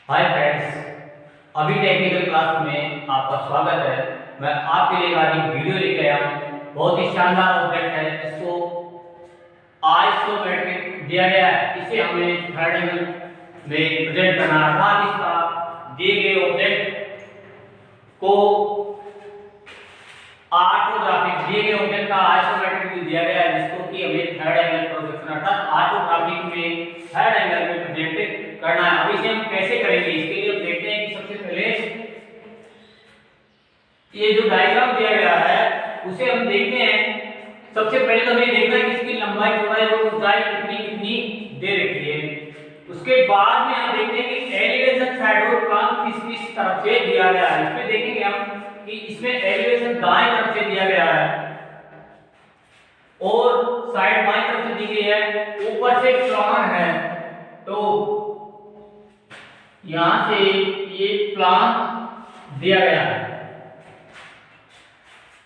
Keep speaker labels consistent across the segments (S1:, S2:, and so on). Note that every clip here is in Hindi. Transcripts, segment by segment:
S1: हाय फ्रेंड्स, अभी टेक्निकल क्लास में आपका स्वागत है। मैं आपके लिए आज एक वीडियो लेके आया हूँ। बहुत ही शानदार ऑब्जेक्ट है। इसको आइसोमेट्रिक दिया गया है। इसे हमें थर्ड एंगल में प्रेजेंट करना है। अर्थात इसका दिए गए ऑब्जेक्ट को ऑर्थोग्राफिक दिए गए ऑब्जेक्ट का आइसोमेट्रिक दिया गया है, जिसको कि हमें थर्ड एंगल प्रोजेक्शन अर्थात ऑर्थोग्राफिक में थर्ड एंगल में प्रेजेंट करना है। अब इसे हम कैसे करेंगे, इसके लिए हम देखते हैं कि सबसे पहले ये जो डायग्राम दिया गया है उसे हम देखते हैं। सबसे पहले तो हमें देखना है कि इसकी लंबाई चौड़ाई और ऊंचाई कितनी कितनी दे रखी है। उसके बाद में हम देखते हैं कि एलिवेशन साइड और प्लान किस किस तरफ से दिया गया है। इसमें देखेंगे हम कि इसमें एलिवेशन दाएं तरफ से दिया गया है और साइड बाएं तरफ से दी गई है। ऊपर से प्लान है तो यहां से ये प्लान दिया गया है।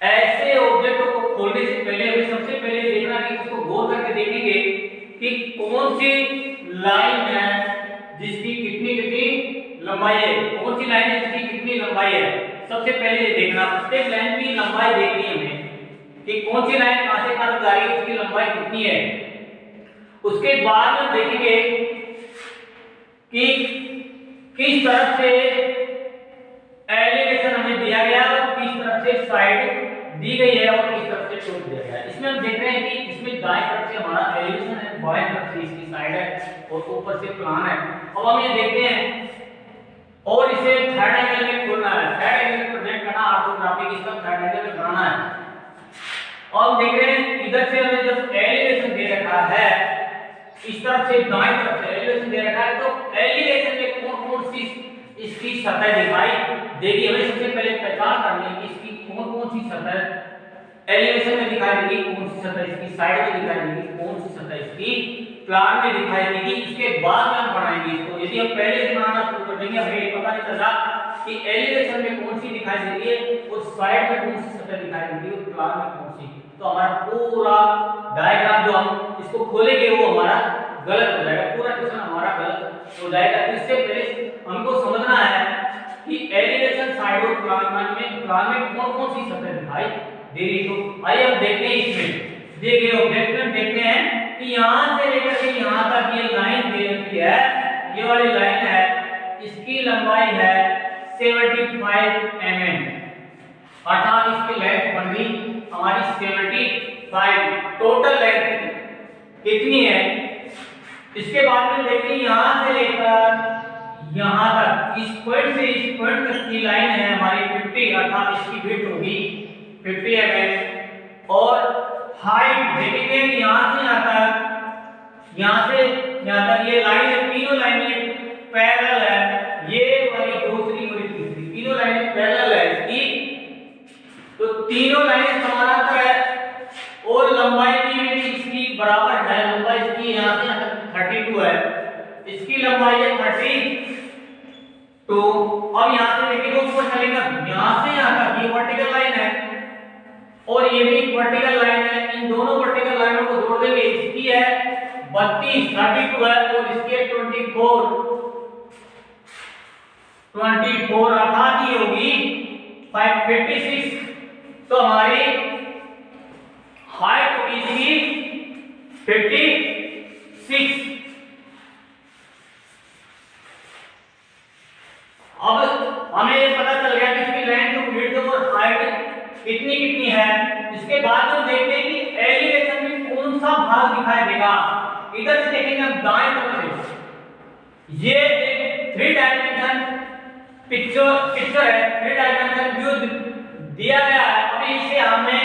S1: ऐसे ऑब्जेक्टों को खोलने से पहले हमें सबसे पहले देखना है कि उसको गौर करके देखेंगे कि कौन सी लाइन है जिसकी कितनी कितनी लंबाई है, कौन सी लाइन है जिसकी कितनी लंबाई है। सबसे पहले ये देखना, प्रत्येक लाइन की लंबाई देखनी है हमें कि कौन सी लाइन कहां से कहां तक जा रही है, उसकी लंबाई कितनी है। उसके बाद में देखेंगे कि किस तरफ से एलिवेशन हमें दिया गया और किस तरफ से साइड दी गई है और किस तरफ से टॉप दिया गया है। इसमें हम देख रहे हैं कि इसमें दाएं तरफ से हमारा एलिवेशन है, बाएं तरफ से इसकी साइड है और ऊपर से प्लान है। अब हम ये देखते हैं और इसे थर्ड एंगल में खोलना है। थर्ड एंगल में प्रेजेंट करना, ऑर्थोग्राफिक इसका थर्ड एंगल में बनाना है। और हम देख रहे हैं इधर से हमें जब एलिवेशन दे रखा है, इस तरफ से दाएं तरफ से एलिवेशन दे रखा है, तो एलिवेशन में कौन कौन सी इसकी सतह दिखाई देगी। हमें सबसे पहले पहचान करनी है कि इसकी कौन कौन सी सतह एलिवेशन में दिखाई देगी, कौन सी सतह इसकी साइड में दिखाई देगी, कौन सी सतह इसकी प्लान में दिखाई देगी। इसके बाद में हम बनाएंगे इसको। यदि हम पहले से बनाना शुरू कर देंगे, हमें पता नहीं चला कि एलिवेशन में कौन सी दिखाई देती है और साइड में कौन सी सतह दिखाई देती है और प्लान में कौन सी, तो हमारा पूरा डायग्राम जो हम इसको खोलेंगे वो हमारा गलत हो जाएगा, पूरा क्वेश्चन हमारा गलत हो जाएगा। इससे पहले हमको समझना है कि एलिवेशन साइड और प्लान में कौन कौन सी सतह दिखाई दे रही है। तो आइए हम देखते हैं, इसमें दिए गए ऑब्जेक्ट में देखते हैं कि यहां से लेकर के यहां तक ये लाइन दे रखी है, ये वाली लाइन है, इसकी लंबाई है 75 mm, अर्थात इसकी लेंथ बन गई हमारी 75। टोटल लेंथ कितनी है। इसके बाद में देखते हैं यहां से लेकर यहां तक, इस पॉइंट से इस पॉइंट तक की लाइन है हमारी 50, अर्थात इसकी विड्थ होगी 50 mm। और हाइट देखेंगे कि यहां से यहां तक, यहां से यहां तक ये लाइन है, तीनों लाइनें पैरेलल है। ये वाली दूसरी वाली तीसरी तीनों लाइनें पैरेलल है इसकी, तो तीनों लाइनें समानांतर है और लंबाई भी इसकी बराबर है। लंबाई इसकी यहां से यहां तक 32 है, इसकी लंबाई है 30। तो अब यहां से देखिए ऊपर चलेगा, यहां से यहां तक ये वर्टिकल लाइन है और ये भी वर्टिकल लाइन है। इन दोनों वर्टिकल लाइनों को जोड़ देंगे, इसकी है 32 32 है और इसकी है 24 अर्थात ये होगी 556। तो हमारी हाइट होगी इसकी 56। अब हमें ये पता चल गया कि इसकी लेंथ, विड्थ और हाइट कितनी कितनी है। इसके बाद हम देखते हैं कि एलिवेशन में कौन सा भाग दिखाई देगा। इधर से देखेंगे हम दाएं तरफ से, ये एक 3 डायमेंशन पिक्चर है, 3 डायमेंशन व्यू दिया गया है। अभी इसे हमें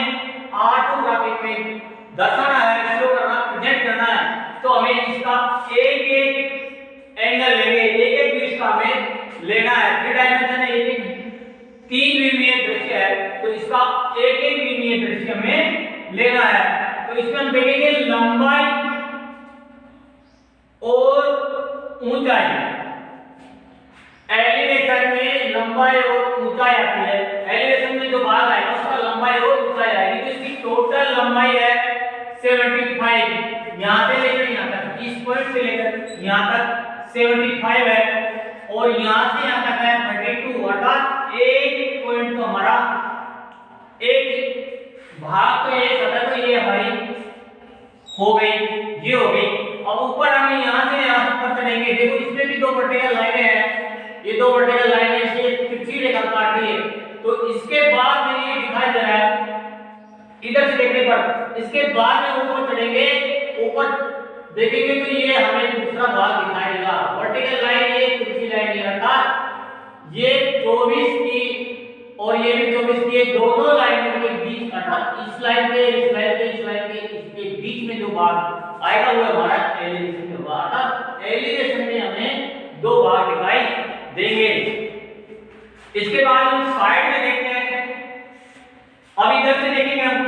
S1: ऑर्थोग्राफिक में दर्शाना है, शो करना, प्रेजेंट करना है। तो हमें इसका एक एक एंगल लेंगे, एक एक व्यू इसका हमें लेना है। 3 डायमेंशन है, एक 3 विमीय दृश्य है, तो इसका एक एक विमीय दृश्य हमें लेना है। तो इसमें हम देखेंगे लंबाई और ऊंचाई। एलिवेशन में लंबाई और ऊंचाई आती है। एलिवेशन में जो भाग आएगा उसका लंबाई और ऊंचाई आएगी। तो इसकी टोटल लंबाई है 75, यहां से लेकर यहां तक, इस पॉइंट से लेकर यहां तक 75 है और यहाँ से यहाँ तक है 32, अर्थात एक पॉइंट तो हमारा एक भाग तो ये सतह तो ये हमारी हो गई, ये हो गई। अब ऊपर हमें यहाँ से यहाँ तक चलेंगे, देखो इसमें भी दो वर्टिकल लाइनें हैं, ये दो वर्टिकल लाइनें से तिरछी रेखा काट रही है। तो इसके बाद में ये दिखाई दे रहा है इधर से देखने पर, इसके बाद में ऊपर चढ़ेंगे, ऊपर देखेंगे तो ये हमें दूसरा भाग दिखाई देगा। वर्टिकल लाइन ये तिरछी लाइन ये अर्थात ये 24 की और ये भी 24 की, दोनों लाइनों के बीच अर्थात इस लाइन पे इस लाइन पे इस लाइन पे इसके बीच में जो भाग आएगा वो हमारा एलिवेशन होगा। अर्थात एलिवेशन में हमें दो भाग दिखाई देंगे। इसके बाद हम साइड में देखते हैं। अब इधर से देखेंगे हम,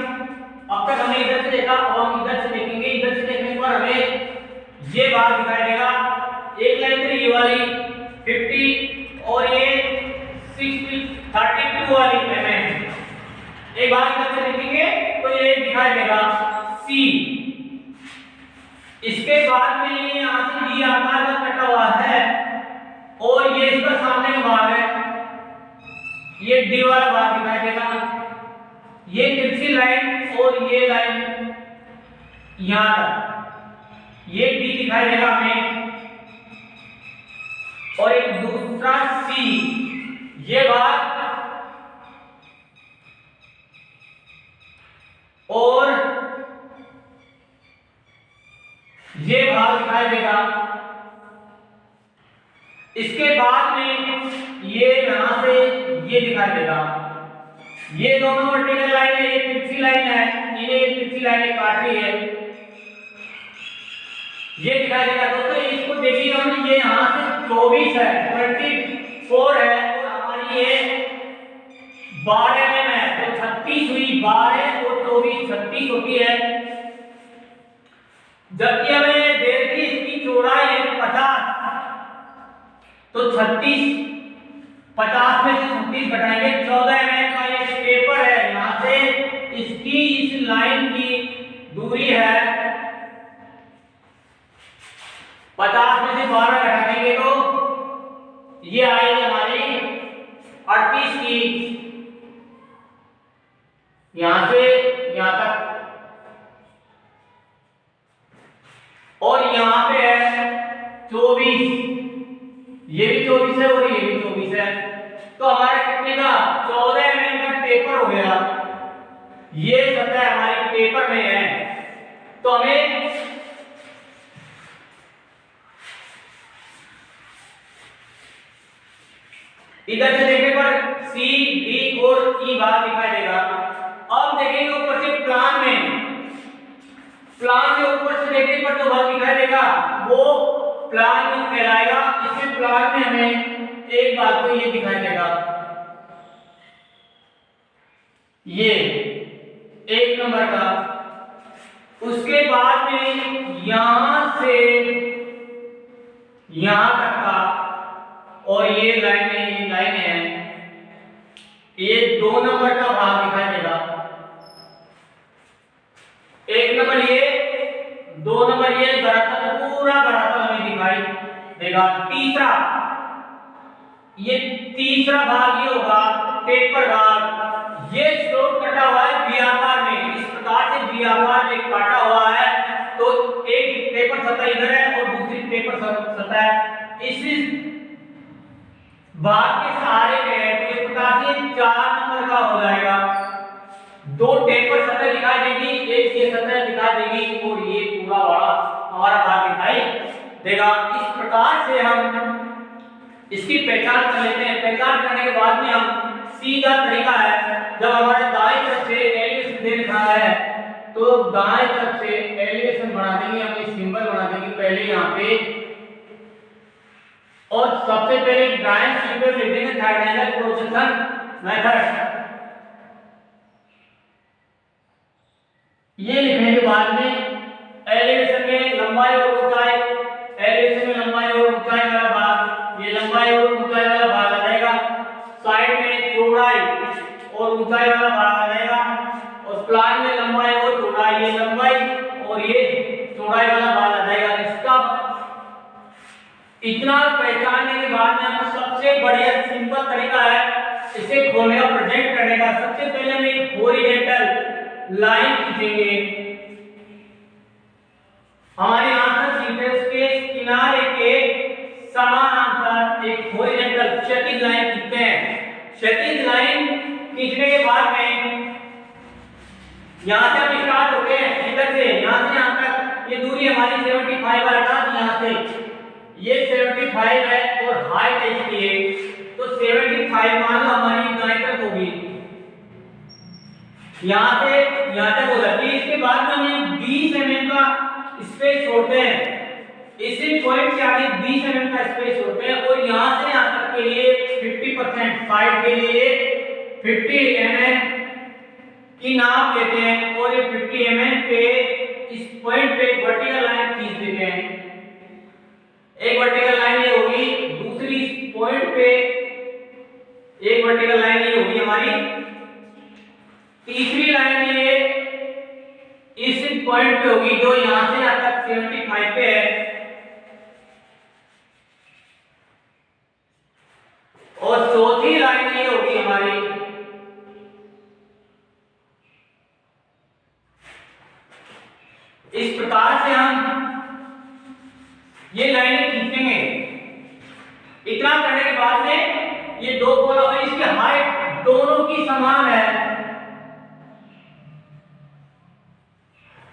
S1: अब तक हमने इधर से देखा, अब हम इधर से देखेंगे। इधर से देखने पर हमें ये भाग दिखाई देगा, एक लाइन थी ये वाली 50 और ये 32 वाली mm। एक बार इधर से देखेंगे तो ये दिखाई देगा C। इसके बाद में ये यहाँ से D आकार का कटा हुआ है और ये इसका सामने का भाग है, ये D वाला भाग दिखाई देगा। ये तिरछी लाइन और ये लाइन यहाँ तक ये D दिखाई देगा हमें, और एक दूसरा C, ये भाग और ये भाग दिखाई देगा। इसके बाद में ये यहां से ये दिखाई देगा। ये दोनों वर्टिकल लाइन है, ये तिरछी लाइन है, इन्हें तिरछी लाइन काट रही है, ये दिखाई देगा। दोस्तों इसको देखिए हम, ये यहां से 24 है, 24 है और हमारी ये 12 में है, तो 36 हुई। 12 और 24 36 होती है। जबकि हमें देखी इसकी चौड़ाई है 50, तो 36 50 में से 36 घटाएंगे 14 में, तो ये पेपर है। यहाँ से इसकी इस लाइन की दूरी है 50 में से 12 घटा देंगे तो ये आएगी हमारी 38 की, यहां से यहां तक, और यहां पे है 24, ये भी 24 है और ये भी 24 है। तो हमारे कितने का 14 mm का पेपर हो गया। ये सतह हमारी पेपर में है, तो हमें इधर से देखने पर C, D और E भाग दिखाई देगा। अब देखेंगे ऊपर से प्लान में, प्लान में ऊपर से देखने पर जो भाग दिखाई देगा वो प्लान में कहलाएगा। इसमें प्लान में हमें एक बात तो ये दिखाई देगा, ये 1 नंबर का। उसके बाद में यहां से यहां तक का, और ये लाइन है, ये 2 नंबर का भाग दिखाई देगा। 1 नंबर ये, 2 नंबर ये, धरातल पूरा धरातल हमें दिखाई देगा। ये तीसरा भाग ये होगा टेपर भाग। ये स्लोप कटा हुआ है बी आकार में, इस प्रकार से बी आकार में काटा हुआ है। तो एक टेपर सतह इधर है और दूसरी टेपर सतह इस भाग के सहारे में है, तो इस प्रकार से 4 नंबर का हो जाएगा। 2 टेपर सतह दिखाई देगी, एक ये सतह दिखाई देगी और ये पूरा वाला हमारा भाग दिखाई देगा। इस प्रकार से हम इसकी पहचान कर लेते हैं। पहचान करने के बाद में हम सीधा तरीका है, जब हमारे दाएं तरफ से एलिवेशन दे रखा है तो दाएं तरफ से एलिवेशन बना देंगे, हम एक सिंबल बना देंगे पहले यहाँ पे, और सबसे पहले ड्राइंग शीट पे लिख देंगे थर्ड एंगल प्रोजेक्शन मेथड। ये लिखने के बाद में एलिवेशन में लंबाई और ऊंचाई, एलिवेशन में लंबाई और ऊंचाई वाला भाग, ये लंबाई और ऊंचाई वाला भाग आ जाएगा। साइड में चौड़ाई और ऊंचाई वाला भाग आ जाएगा, और प्लान में लंबाई और चौड़ाई, ये लंबाई और ये चौड़ाई वाला भाग आ जाएगा। इसका इतनी इतना पहचानने के बाद में हम सबसे बढ़िया सिंपल तरीका है इसे खोलने का, प्रोजेक्ट करने का। सबसे पहले हम एक हॉरिजॉन्टल लाइन खींचेंगे। हमारे आंसर सीक्वेंस के किनारे के समानांतर एक हॉरिजॉन्टल क्षैतिज लाइन खींचते हैं। क्षैतिज लाइन खींचने के बाद में यहां से हम स्टार्ट होते हैं, इधर से यहां से यहां तक ये दूरी हमारी 75 है ना, यहां से ये 75 है और हाइट इसकी है तो 75 मान लो हमारी दाएं तरफ होगी, यहां से यहां तक हो जाती है। इसके बाद में हम 20 mm का स्पेस छोड़ते हैं, इसी पॉइंट से आगे 20 mm का स्पेस छोड़ते हैं और यहां से यहां तक के लिए 50% साइड के लिए 50 mm की नाप लेते हैं और ये 50 mm पे इस पॉइंट पे वर्टिकल लाइन खींच देते हैं। एक वर्टिकल लाइन ये होगी, दूसरी पॉइंट पे एक वर्टिकल लाइन ये होगी हमारी, तीसरी लाइन ये इस पॉइंट पे होगी जो यहां से यहां तक 75 पे है और चौथी लाइन ये होगी हमारी इस प्रकार से हम ये लाइनें खींचेंगे। इतना करने के बाद में ये दो कोण और इसकी हाइट दोनों की समान है,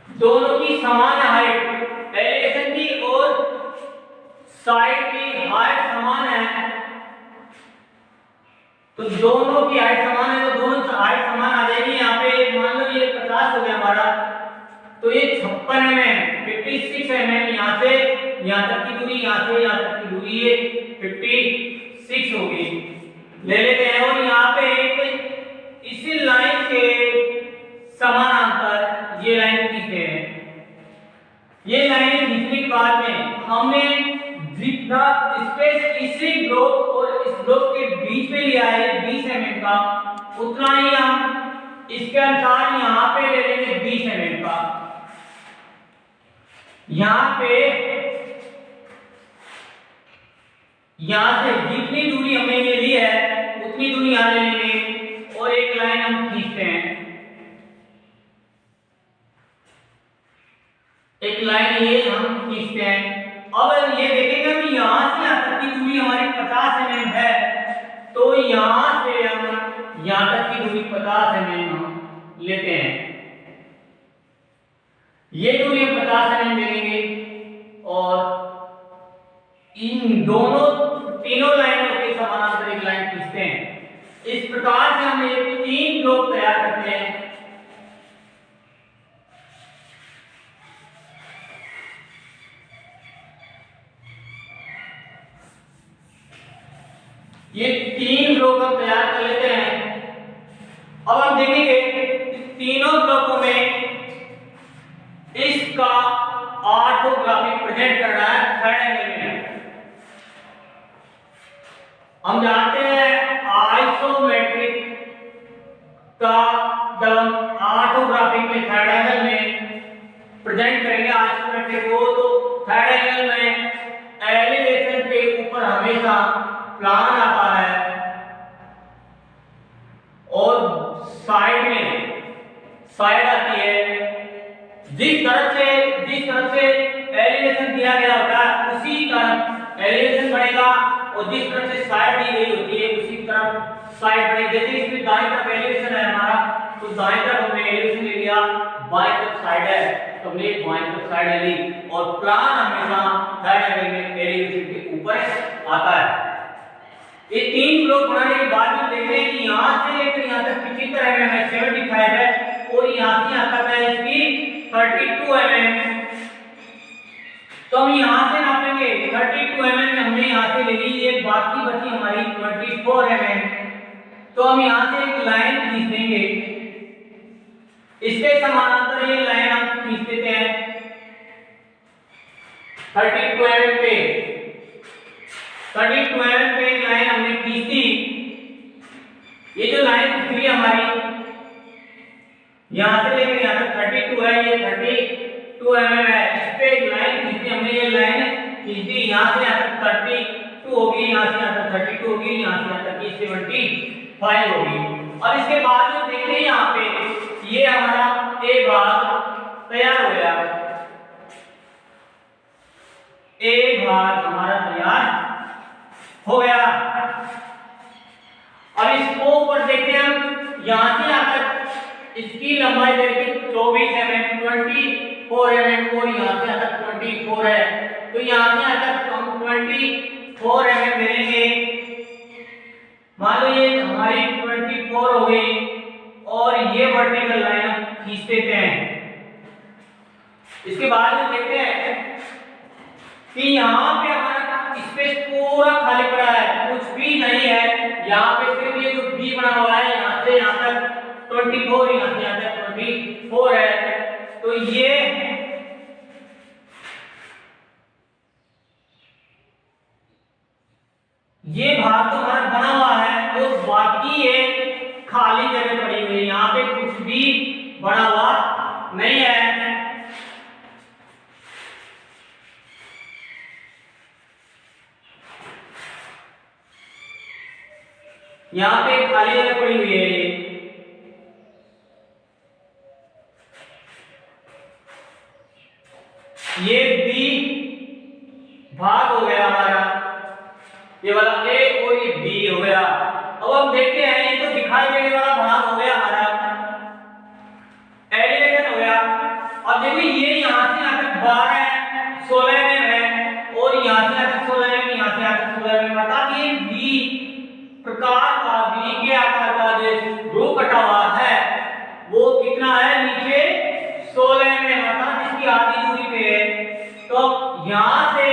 S1: दोनों की समान हाइट, एलिवेशन की और साइड की हाइट समान है तो दोनों की हाइट समान है तो दोनों हाइट समान आ जाएगी। यहाँ पे मान लो ये 50 हो गया हमारा तो ये 56 mm 56 mm यहाँ से यहाँ तक की दूरी, यहाँ से यहाँ तक की दूरी ये 56 होगी, ले लेते हैं। और यहाँ पे एक इसी लाइन के समानांतर ये लाइन खींचते हैं। ये लाइन खींचने के बाद में हमने जितना स्पेस इसी ब्लॉक और इस ब्लॉक के बीच में लिया है 20 mm का, उतना ही हम इसके अनुसार यहाँ पे ले लेंगे 20 mm का। यहाँ पे यहां से जितनी दूरी हमने ये ली है उतनी दूरी यहां ले लेंगे और एक लाइन हम खींचते हैं, एक लाइन ये हम खींचते हैं। अब ये देखेंगे कि यहां से यहां तक की दूरी हमारी 50 mm है तो यहां से हम यहां तक की दूरी 50 mm हम लेते हैं, ये दूरी हम 50 mm ले लेंगे और इन दोनों तीनों लाइनों के समानांतर एक लाइन खींचते हैं। इस प्रकार से हम ये 3 ब्लॉक तैयार करते हैं। ये 3 ब्लॉक हम तैयार कर लेते हैं। अब हम देखेंगे तीनों ब्लॉकों में इसका ऑर्थोग्राफिक प्रेजेंट करना है थर्ड एंगल में। हम जानते हैं आइसोमेट्रिक का जब हम ऑर्थोग्राफिक में थर्ड एंगल में प्रेजेंट करेंगे आइसोमेट्रिक को तो थर्ड एंगल में एलिवेशन के ऊपर हमेशा प्लान आता है और साइड में साइड आती है। जिस तरफ से एलिवेशन दिया गया होता है उसी तरफ एलिवेशन बनेगा और जिस तरफ से साइड दी गई होती है उसी तरफ साइड बनेगी। जैसे इसमें दाईं तरफ एलिवेशन है हमारा तो दाईं तरफ हमने एलिवेशन ले लिया, बाईं तरफ साइड है तो हमने बाईं तरफ साइड ले ली और प्लान हमेशा थर्ड एंगल में एलिवेशन के ऊपर आता है। ये 3 ब्लॉक बनाने के बाद में देख रहे हैं कि यहां से लेकर यहां तक 75 mm है, 75 है और यहां से यहां तक है इसकी 32 mm। तो हम यहां से नापेंगे 32 mm में हमने यहां से ले ली, ये बाकी बची हमारी 24 mm। तो हम यहां से एक लाइन खींच देंगे, इसके समानांतर ये लाइन हम खींच देते हैं 32 mm पे। 32 mm पे एक लाइन हमने खींच दी। ये जो लाइन खींच रही है हमारी यहां से लेकर यहां तक 32 है, ये 32 mm है, इस पे एक लाइन खींची हमने, ये लाइन खींच दी, यहाँ से यहाँ तक 32 होगी, यहाँ से यहाँ तक 32 होगी, यहाँ से यहाँ तक 75 होगी। और इसके बाद जो देखते हैं यहाँ पे ये हमारा ए भाग तैयार हो गया, ए भाग हमारा तैयार हो गया। अब इसको ऊपर देखते हैं हम, यहाँ से यहाँ तक इसकी लंबाई देखिए 24 mm 24 mm और यहाँ से यहाँ तक 24 है, तो यहाँ से यहाँ तक हम 24 mm लेंगे। मान लो ये हमारी 24 हो गई और ये वर्टिकल लाइन हम खींच देते हैं। इसके बाद में देखते हैं कि यहाँ पे हमारा स्पेस पूरा खाली पड़ा है, कुछ भी नहीं है। यहाँ पे सिर्फ ये जो बी बना हुआ है, यहाँ से यहाँ तक 24, यहाँ से यहाँ तक 24 है। तो ये भाग तो हमारा बना हुआ है, तो बाकी ये खाली जगह पड़ी हुई है, यहाँ पे कुछ भी बना हुआ नहीं है। यहाँ पे खाली जगह पड़ी हुई है। ये बी भाग हो गया हमारा, ये वाला ए और ये बी हो गया। अब हम देखते हैं, ये तो दिखाई देने वाला भाग हो गया हमारा, एलिवेशन हो गया। अब देखिए ये यहाँ से यहाँ तक 12 16 में है और यहाँ से यहाँ तक 16 में, यहाँ से यहाँ तक 16 में, मतलब ये बी प्रकार का, बी के आकार का जो ध्रुव कटा हुआ है वो कितना है, नीचे 16 में, मतलब इसकी आधी दूरी पे है। तो यहाँ से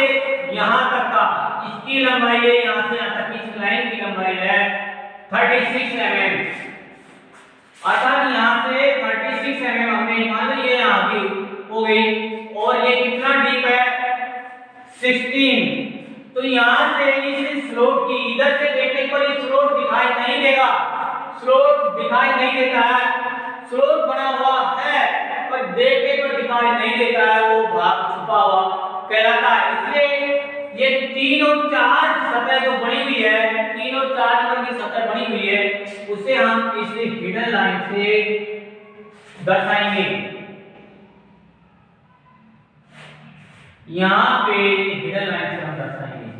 S1: यहाँ तक का इसकी लंबाई है, यहाँ से यहाँ तक इस लाइन की लंबाई है 36 mm, अर्थात यहाँ से 36 mm हमने मान लो ये यहाँ की हो गई। और ये कितना डीप है, 16। तो यहाँ से इस स्लोट की इधर से देखने पर ये स्लोट दिखाई नहीं देगा, स्लोट दिखाई नहीं देता है, स्लोट बना हुआ है पर देखने पर दिखाई नहीं देता है, वो भाग छुपा हुआ कहलाता है। इसलिए ये 3 और 4 सतह जो बनी हुई है, 3 और 4 नंबर की सतह बनी हुई है, उसे हम इस हिडन लाइन से दर्शाएंगे। यहाँ पे हिडन लाइन से हम दर्शाएंगे।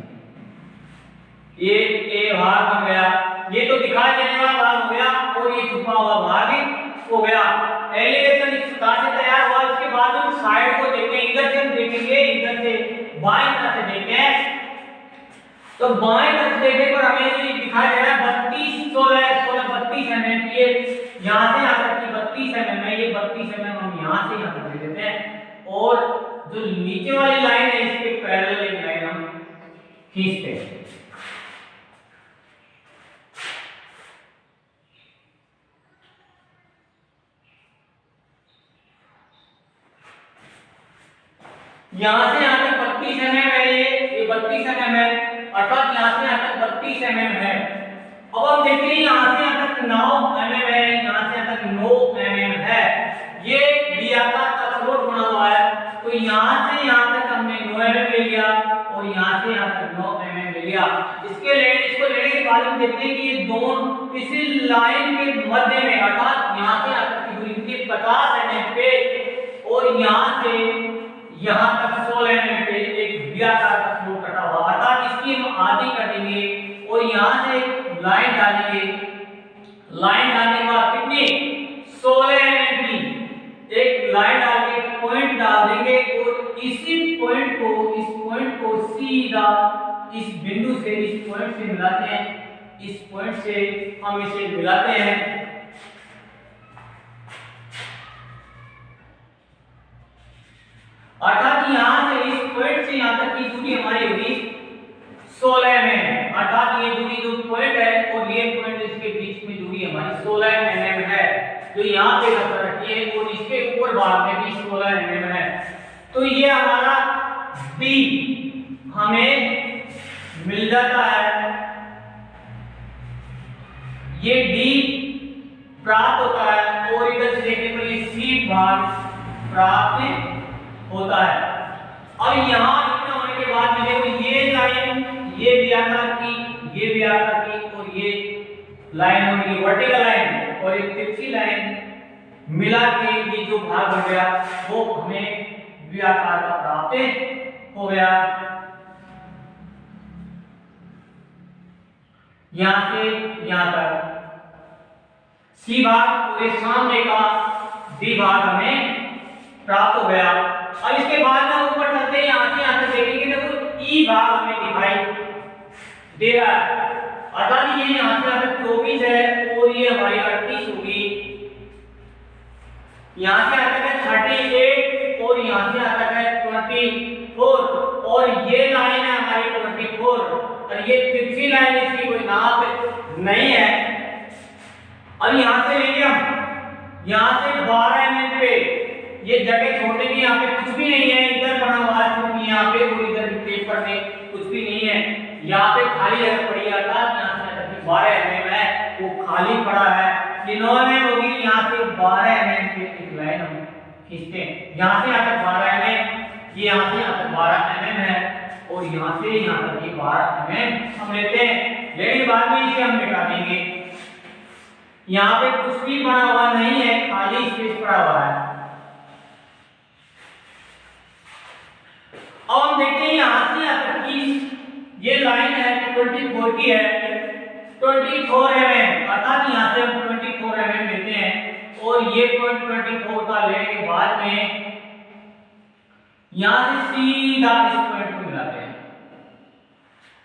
S1: ये ए भाग हो गया, ये तो दिखाई देने वाला भाग हो गया और ये छुपा हुआ भाग हो गया। एलिवेशन इस प्रकार से तैयार हुआ। इसके बाद हम साइड को देखेंगे, इधर से हम देखेंगे, इधर से बाएं तरफ से देखें तो बाएं तरफ देखने पर हमें ये दिखाई दे रहा है 32 16 32 mm। ये यहाँ से यहाँ तक की 32 mm है, ये 32 mm हम यहाँ से यहाँ तक ले देते हैं और जो नीचे वाली लाइन है इसके पैरेलल एक लाइन हम खींचते हैं। यहाँ से यहाँ तक 32 mm है, ये 32 mm है, अर्थात यहाँ से यहाँ तक 32 mm है। अब हम देखते हैं यहाँ से यहाँ तक 9 mm है, यहाँ से यहाँ तक 9 mm है। ये वी आकार का स्लोट बना हुआ है, तो यहाँ से यहाँ तक हमने 9 mm ले लिया और यहाँ से यहाँ तक 9 mm ले लिया। इसको लेने के बाद हम देखते हैं कि ये दोनों इसी लाइन के मध्य में, अर्थात यहाँ से यहाँ तक की दूरी कितनी 50 mm पे और यहाँ से यहाँ तक 16 mm पे एक वी आकार का स्लोट कटा हुआ, अर्थात इसकी हम आधी कटेंगे और यहाँ से लाइन डालेंगे। लाइन डालने के बाद कितनी 16 mm की एक लाइन डाल के पॉइंट डाल देंगे और इसी पॉइंट को सीधा इस बिंदु से, इस पॉइंट से मिलाते हैं, इस पॉइंट से हम इसे मिलाते हैं। अर्थात यहाँ से इस पॉइंट से यहाँ तक की दूरी हमारी होगी 16 में, अर्थात ये दूरी जो पॉइंट है और ये पॉइंट इसके बीच में दूरी हमारी 16 mm है, जो यहाँ पे रखिए और इसके ऊपर भाग में भी 16 mm है। तो ये हमारा D हमें मिल जाता है, ये D प्राप्त होता है और इधर से देखने पर ये C भाग प्राप्त होता है। अब यहाँ इतना होने के के बाद में देखो ये लाइन ये भी आकार की, ये भी आकार की, और ये लाइन होगी वर्टिकल लाइन और एक तिरछी लाइन मिला के ये जो भाग बन गया वो हमें द्विआकार का प्राप्त हो गया। यहां से यहां तक सी भाग पूरे सामने का डी भाग हमें प्राप्त हो गया। अब इसके बाद में ऊपर चलते हैं, यहां से यहां तक देखेंगे तो ई भाग हमें दिखाई दे रहा है। अर्थात ये यहां से यहां तक 24 है और ये हमारी 38 होगी। यहां से यहां तक है 38 और यहां से यहां तक है 24 और ये लाइन है हमारी 24 और ये तिरछी लाइन, इसकी कोई नाप नहीं है। अब यहां से लेंगे हम यहां से 12 mm पे ये जगह छोड़ देंगे, यहाँ पे कुछ भी नहीं है, इधर बना हुआ है क्योंकि यहाँ पे और इधर पेपर में कुछ भी नहीं है, यहाँ पे खाली जगह पड़ी है। अर्थात यहाँ से 12 mm है वो खाली पड़ा है, ये 9 mm होगी। यहाँ से 12 mm पे एक लाइन हम खींचते हैं, यहाँ से यहाँ तक 12 mm, ये यहाँ से यहाँ तक 12 mm है और यहाँ से यहाँ तक ये 12 mm हम लेते हैं। लेकिन बाद में इसे हम मिटा देंगे, यहाँ पे कुछ भी बना हुआ नहीं है, खाली स्पेस पड़ा हुआ है। अब हम देखते हैं यहां से यहां तक की ये लाइन है 24 की है, 24 mm, अर्थात यहां से हम 24 mm लेते हैं और ये 24 का लेने के बाद में यहां से सीधा इस पॉइंट को मिलाते हैं।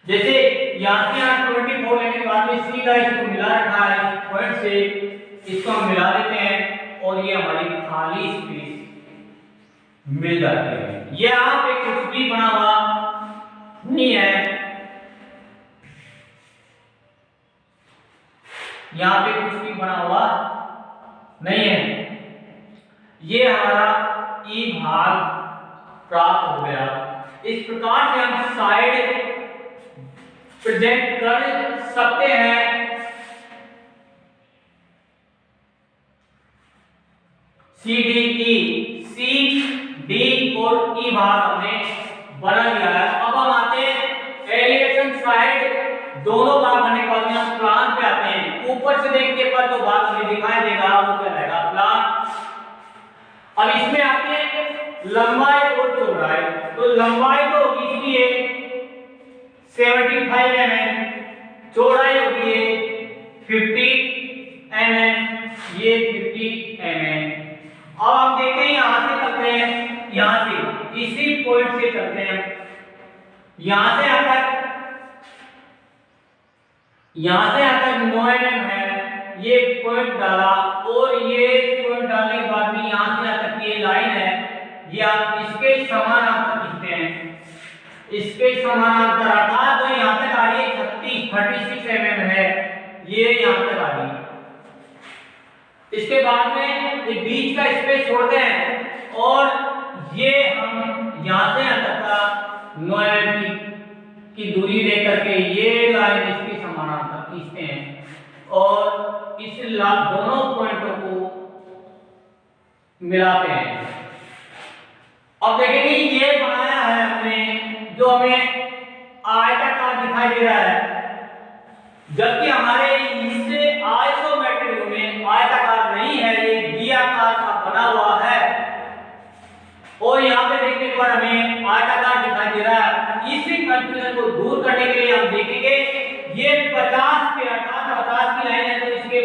S1: जैसे यहां से यहां 24 लेने के बाद में सीधा इसको मिला रखा है, इस पॉइंट से इसको हम मिला देते हैं और ये हमारी खाली स्पेस मिल जाती है। ये यहाँ पे कुछ भी बना हुआ नहीं है, यहाँ पे कुछ भी बना हुआ नहीं है। ये हमारा ई भाग प्राप्त हो गया। इस प्रकार से हम साइड प्रेजेंट कर सकते हैं। सी डी और ई भाग हमने बना लिया है। अब हम आते हैं एलिवेशन साइड, दोनों भाग बनने के बाद हम प्लान पे आते हैं। ऊपर से देखने पर जो भाग हमें दिखाई देगा वो कहलाएगा प्लान। अब इसमें आते हैं लंबाई और चौड़ाई, तो लंबाई तो होगी इसकी 75 mm, चौड़ाई होगी 50 mm, ये 50 mm। अब हम देखते हैं यहां से करते हैं, यहां से इसी पॉइंट से करते हैं, यहां से आकर 9 mm है, ये पॉइंट डाला और ये पॉइंट डालने के बाद में यहां से आकर ये लाइन है, ये आप इसके समानांतर खींचते हैं, इसके समानांतर अर्थात तो यहां तक आ रही है 36 mm है, ये यहां तक आ रही है। इसके बाद में ये बीच का स्पेस छोड़ते हैं और ये हम यहां से यहां तक का 9 mm की दूरी लेकर के ये लाइन इसके समानांतर खींचते हैं और इस दोनों पॉइंटों को मिलाते हैं। अब देखेंगे ये बनाया है हमने, जो हमें आयताकार दिखाई दे रहा है, जबकि हमारे इससे आइसोमेट्रिक में आयताकार नहीं है, ये द्विआकार का बना हुआ है और यहाँ पे देखने पर हमें आयताकार दिखाई दे रहा है। इसी कंफ्यूजन को दूर करने के लिए हम देखेंगे ये 50 पे अर्थात 50 की लाइन है, तो इसके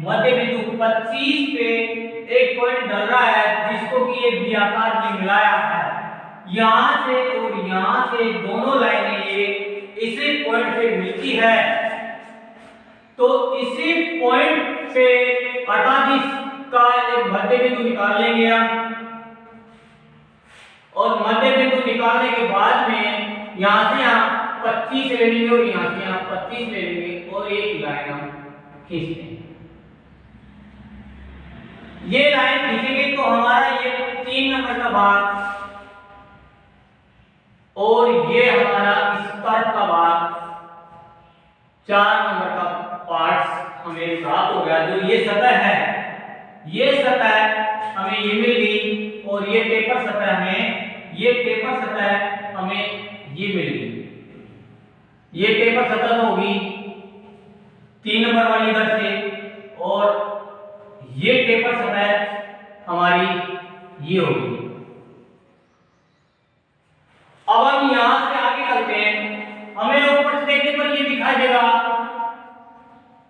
S1: मध्य बिंदु 25 पे एक पॉइंट डल रहा है जिसको कि ये द्विआकार में मिलाया है। यहाँ से और यहाँ से दोनों लाइनें ये इसी पॉइंट पे मिलती है, तो इसी पॉइंट से अर्थात इसका एक मध्य बिंदु निकाल लेंगे हम और मध्य बिंदु निकालने के बाद में यहां से यहां 25 ले लेंगे और यहां से यहां 25 ले लेंगे और एक लाइन हम खींचते हैं। ये लाइन खींचेंगे तो हमारा ये 3 नंबर का भाग और ये हमारा इस तरफ का भाग 4 नंबर का पार्ट हमें प्राप्त हो गया। जो ये सतह है, ये सतह हमें ये मिल गई और ये टेपर सतह हमें ये मिल गई, ये टेपर खत्म होगी 3 नंबर वाली इधर से, और ये टेपर सतह हमारी ये होगी। अब हम यहां से आगे चलते हैं, हमें ऊपर से देखने पर ये दिखाई देगा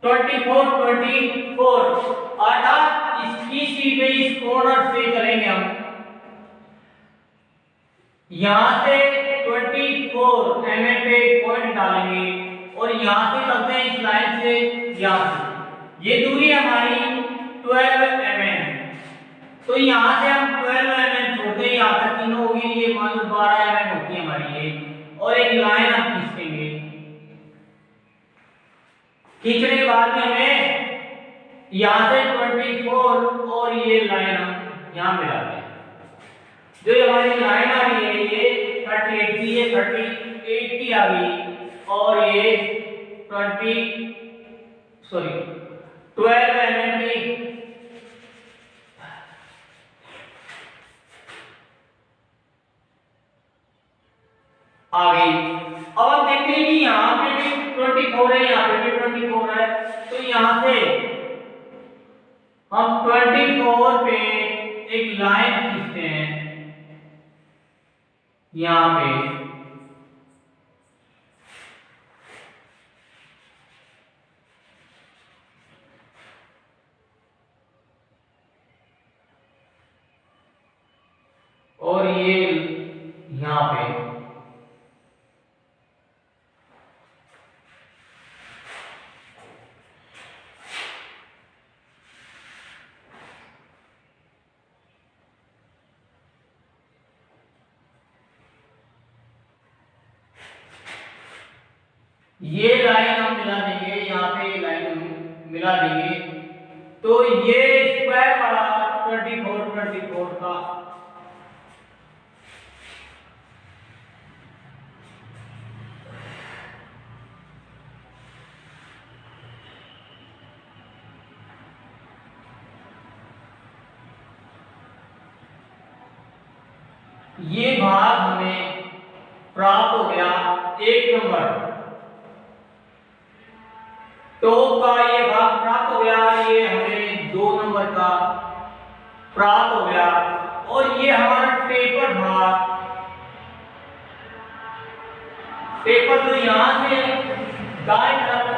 S1: 24 अर्थात इसकी सीधे इस कॉर्नर से चलेंगे हम, यहां से 24 mm पे पॉइंट डालेंगे और यहां से चलते हैं इस लाइन से यहां से, ये दूरी हमारी 12 mm, तो यहां से हम 12 mm छोड़ते हैं, यहां तक तीनों होगी, ये मान लो 12 mm होती है हमारी ये, और एक लाइन हम खींचेंगे। खींचने के बाद में हमें यहां से 24 और ये लाइन हम यहां मिला दें, जो हमारी लाइन आ रही है ये 38 की, ये 38 की आ गई, और ये 12 mm की आ गई। अब हम देखते हैं कि यहाँ पे भी 24 है, यहाँ पे भी 24 है, तो यहाँ से हम 24 पे एक लाइन खींचते हैं यहाँ पे, और ये यहाँ पे ये लाइन हम मिला देंगे, यहाँ पे ये लाइन हम मिला देंगे, तो ये स्क्वायर वाला 24 का ये भाग हमें प्राप्त हो गया 1 नंबर, टॉप का ये भाग प्राप्त हो गया, ये हमें 2 नंबर का प्राप्त हो गया, और ये हमारा टेपर भाग, टेपर जो यहाँ से दाएं तरफ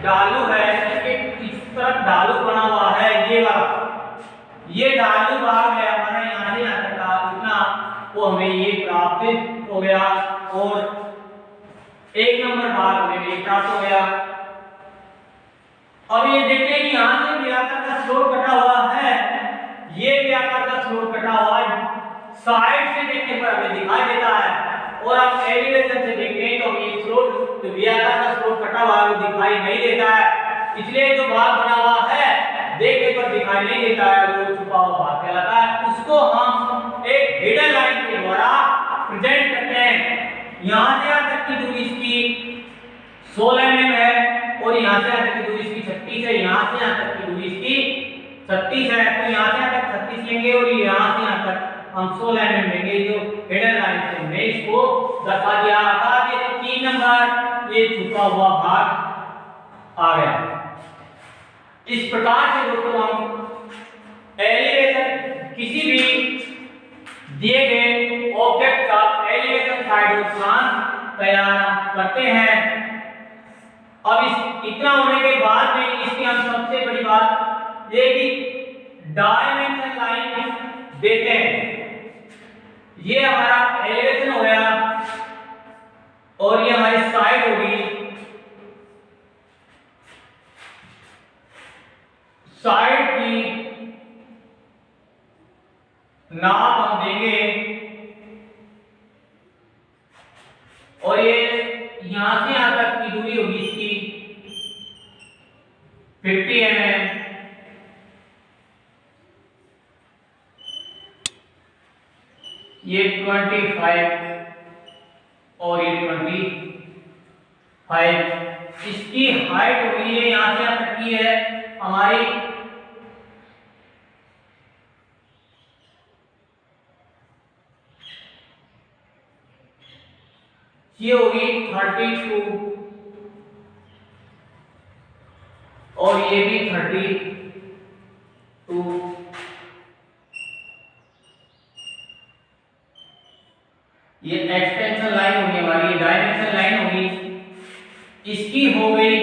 S1: ढालू है, इसके इस तरफ ढालू बना हुआ है, ये वाला, ये ढालू भाग है हमारा यहाँ से यहाँ तक का इतना, वो हमें ये प्राप्त हो गया, और 1 नंबर भाग हमें ये प्राप्त हो गया। अब ये देखते हैं कि यहाँ से भी आकार का स्लोप कटा हुआ है, ये भी आकार का स्लोप कटा हुआ है, साइड से देखने पर हमें दिखाई देता है, और आप एलिवेशन से देखते हैं तो ये स्लोप, तो भी आकार का स्लोप कटा हुआ है वो दिखाई नहीं देता है, इसलिए जो भाग बना हुआ है देखने पर दिखाई नहीं देता है वो छुपा हुआ भाग कहलाता है, उसको हम एक हिडन लाइन के द्वारा प्रेजेंट करते हैं। यहाँ से यहाँ तक की दूरी इसकी 16 mm है, और यहाँ से यहाँ तक की दूरी इसकी 36 है, यहाँ से यहाँ तक की दूरी इसकी 36 है, तो यहाँ से यहाँ तक 36 लेंगे, और यहाँ से यहाँ तक हम 16 mm लेंगे, जो हिडन लाइन से हमने इसको दर्शा दिया था। ये 3 नंबर ये छुपा हुआ भाग आ गया। इस प्रकार से दोस्तों हम एलिवेशन किसी भी दिए गए ऑब्जेक्ट का एलिवेशन साइड और प्लान तैयार करते हैं। अब इस इतना होने के बाद में इसकी हम सबसे बड़ी बात ये कि डायमेंशन लाइन देते हैं, ये हमारा एलिवेशन हो गया, और ये हमारी साइड होगी, साइड की नाप हम देंगे, और ये यहां से यहां तक की दूरी होगी इसकी 50 mm, ये 25 और ये 25, इसकी हाइट होगी, ये यहां से यहां तक की है हमारी ये होगी 32 और ये भी 32। ये एक्सटेंशन लाइन होगी हमारी, ये डायमेंशन लाइन होगी, इसकी हो गई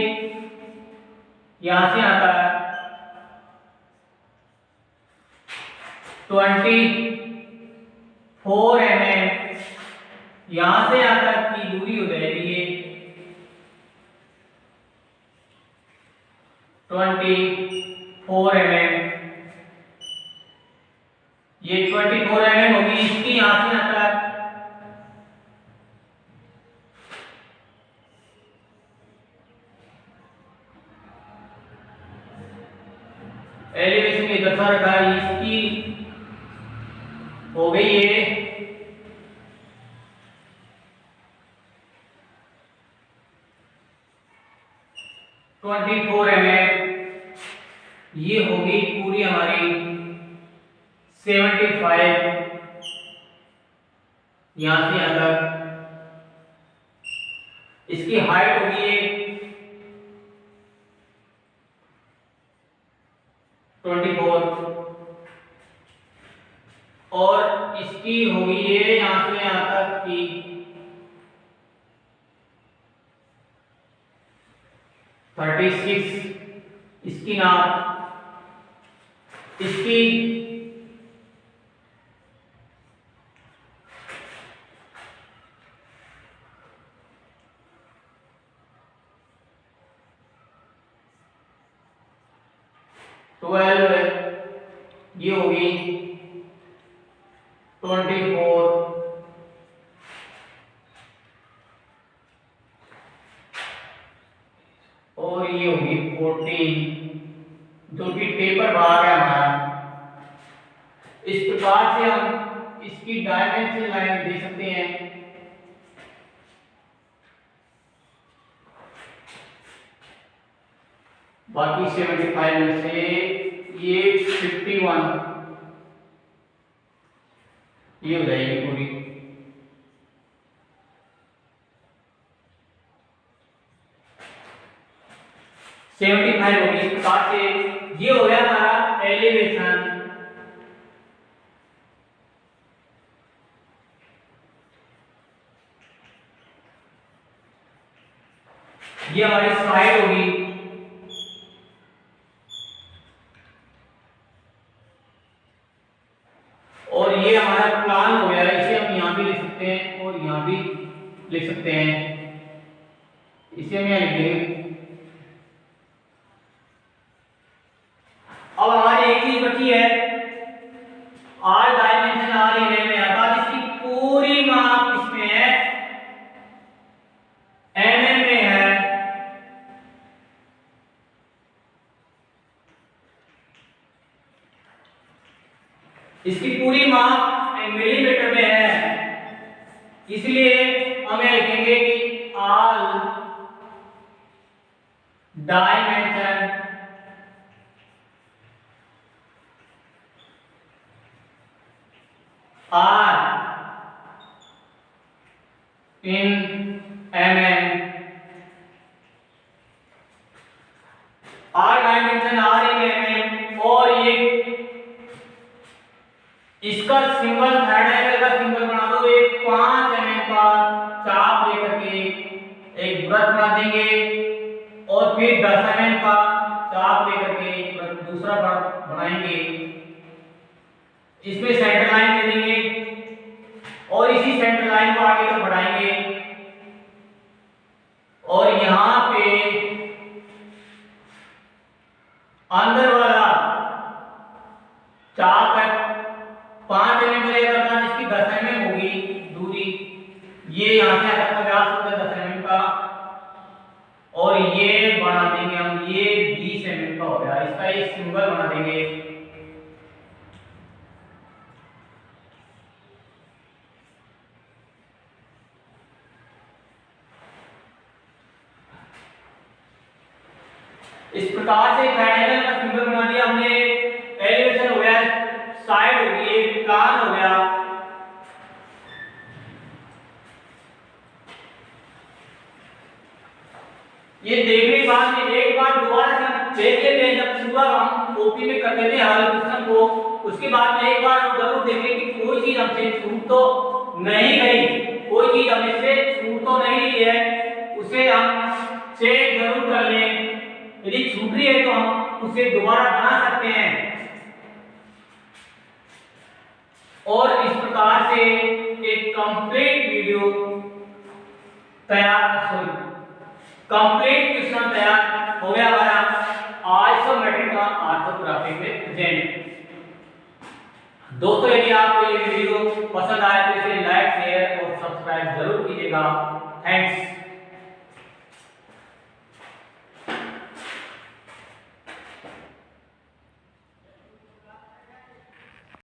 S1: यहां से आता है 24 mm, यहां से यहां तक की दूरी हो जाएगी ये 24 mm। ये 24 mm होगी, इसकी यहां से यहां तक एलिवेशन इधर सा रखा है, इसकी हो गई ये 24 mm। ये होगी पूरी हमारी 75, यहां से यहां तक। इसकी हाइट होगी ये 24 और इसकी होगी ये यहां से यहां तक की 36, इसकी नाप, इसकी ये होगी 24 और ये होगी 14, जो कि टेपर भाग है हमारा। इस प्रकार से हम इसकी डायमेंशन लाइन दे सकते हैं। बाकी 75 में से ये 51 ये हो जाएगी पूरी। सेवेंटी फाइव होगी। इस प्रकार से ये हो गया हमारा एलिवेशन। ये हमारी साइड होगी, और ये हमारा प्लान हो गया। इसे हम यहां भी लिख सकते हैं और यहां भी लिख सकते हैं। इसे हम यहां लिख देंगे। अब हमारी एक चीज बची है, आर डायमेंशन आर इमेज में आता है। इसकी पूरी माप किसमें है? एमएम में है। इसकी पूरी माप मिलीमीटर में है, इसलिए हम यह लिखेंगे कि all dimension are in mm. Are dimension are in mm, और ये इसका सिंबल थर्ड एंगल का सिंबल बना दो। एक 5 mm का चाप लेकर के एक वृत्त बना देंगे, और फिर 10 mm का चाप लेकर के दूसरा वृत्त बनाएंगे। इसमें सेंटर लाइन दे देंगे और इसी सेंटर लाइन को आगे तक बढ़ाएंगे, और यहां पे अंदर वाला चाप है 5 mm का, जिसकी 10 mm होगी दूरी। ये यहां से तक का व्यास होगा 10 mm का, और ये बना देंगे हम, ये 20 mm का हो गया। इसका एक सिंबल बना देंगे। इस प्रकार से ट्रायंगल का सिंबल बना दिया हमने। एलिवेशन हो गया, साइड हो गई, प्लान हो गया। ये देखने के बाद में एक बार दोबारा से हम देख लेते हैं, जब पूरा हम ओपी में कर देते हैं हल क्वेश्चन को, उसके बाद में एक बार जरूर देखें कि कोई चीज हमसे छूट तो नहीं गई, कोई चीज हमसे छूट तो नहीं रही है, उसे हम चेक जरूर कर लें। यदि छूट रही है तो हम उसे दोबारा बना सकते हैं। और इस प्रकार से एक कंप्लीट वीडियो तैयार, कंप्लीट क्वेश्चन तैयार हो गया हमारा आइसोमेट्रिक का ऑर्थोग्राफिक में प्रेजेंट। दोस्तों यदि आपको ये वीडियो पसंद आए तो इसे लाइक शेयर और सब्सक्राइब जरूर कीजिएगा। थैंक्स।